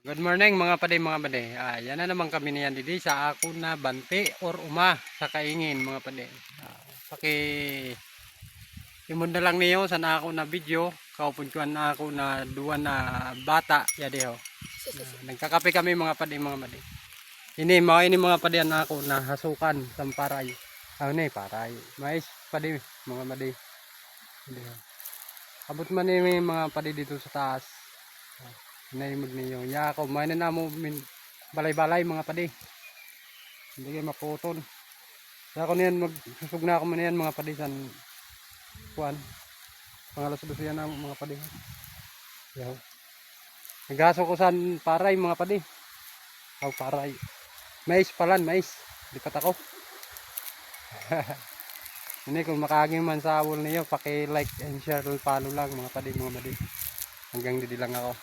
Good morning mga pade mga pade. Yan na naman kami niyan didi sa ako na bante or uma sa kaingin mga pade. Paki imod na lang niyo sa na ako na video. Kaupod ko na ako na duwan na bata ya diho. Nagkakape kami mga pade mga pade. Ini mga pade na ako na hasukan sa paray. Ni paray. Mais pade mga pade. Diho. Abot man ni mga pade dito sa taas. Naimod ninyo. Ya ako, may na mo balay-balay mga padi. Hindi kayo maputol. Kaya ako niyan, magsusog na ako man yan mga padi san kuan. Pangalas-dos yan ang mga padi. Yaw. Nagaso ko san paray mga padi. Aw paray. Mais palan, mais. Lipat ako. Ini kung makaging man sa awol niyo, paki-like and share, follow lang mga padi mga padi. Hanggang didi lang ako.